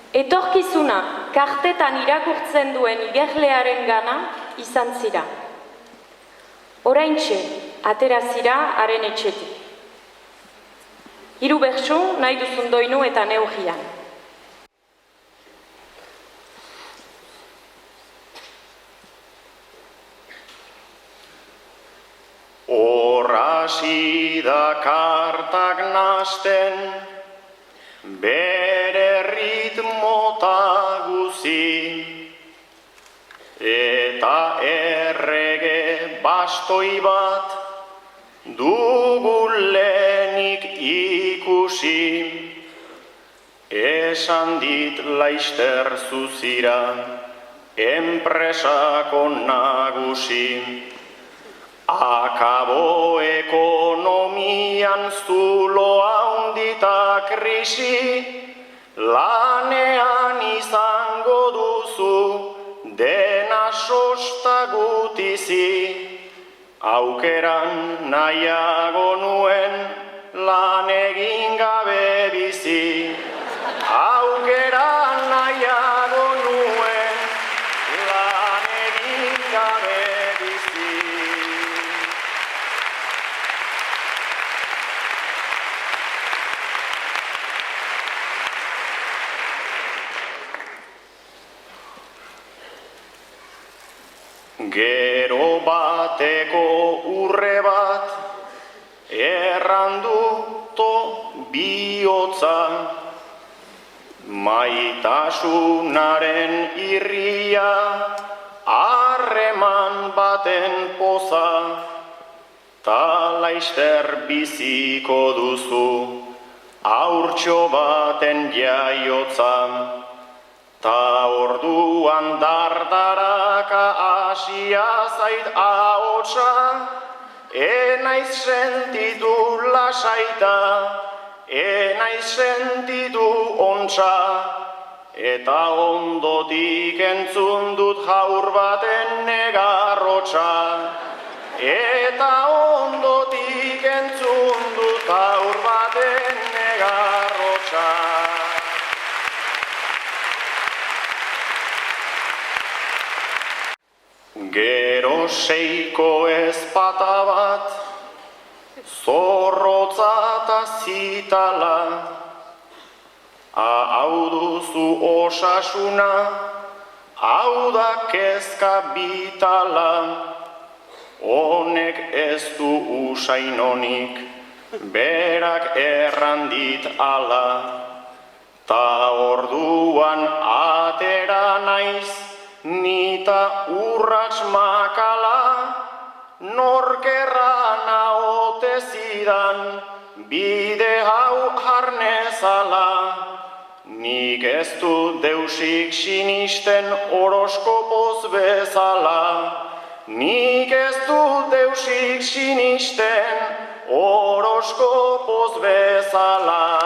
Etorkizuna kartetan irakurtzen duen igerlearen gana izan zira. Oraintxe, atera zira haren etxetik. 3 bertso nahi duzun doinu eta neugian. Horrasi da kartak nasten, bere ritmota guzi, eta errege bastoi bat dugu lehenik ikusi. Esan dit laizter zuzira, enpresako nagusi. Akabo ekonomian zuloa handita krisi, lanean izango duzu dena sosta gutizi. Aukeran nahiago nuen lan egin gabe bizi. Aukeran nahiago nuen lan egin gabe bizi. Gero bateko urre bat erranduto bihotza, maitasunaren irria harreman baten poza, ta laizter biziko duzu haurtxo baten jaiotza. Ta orduan dardaraka asia zait ahotsa, enaiz sentitu lasaita, enaiz sentitu ontsa, eta ondotik entzun dut jaur baten negarrotsa. Eta ondotik entzun dut jaur baten negarrotsa. Gero seiko ezpata bat, zorrotza eta zitala, hau duzu osasuna, hau da kezka bitala. Honek ez du usain honik, berak errandit ala. Ta orduan atera naiz, nita urrats makala, norkerrana ote zidan, bide hau harnezala. Nik ez du deusik sinisten horoskopoz bezala. Nik ez du deusik sinisten horoskopoz bezala.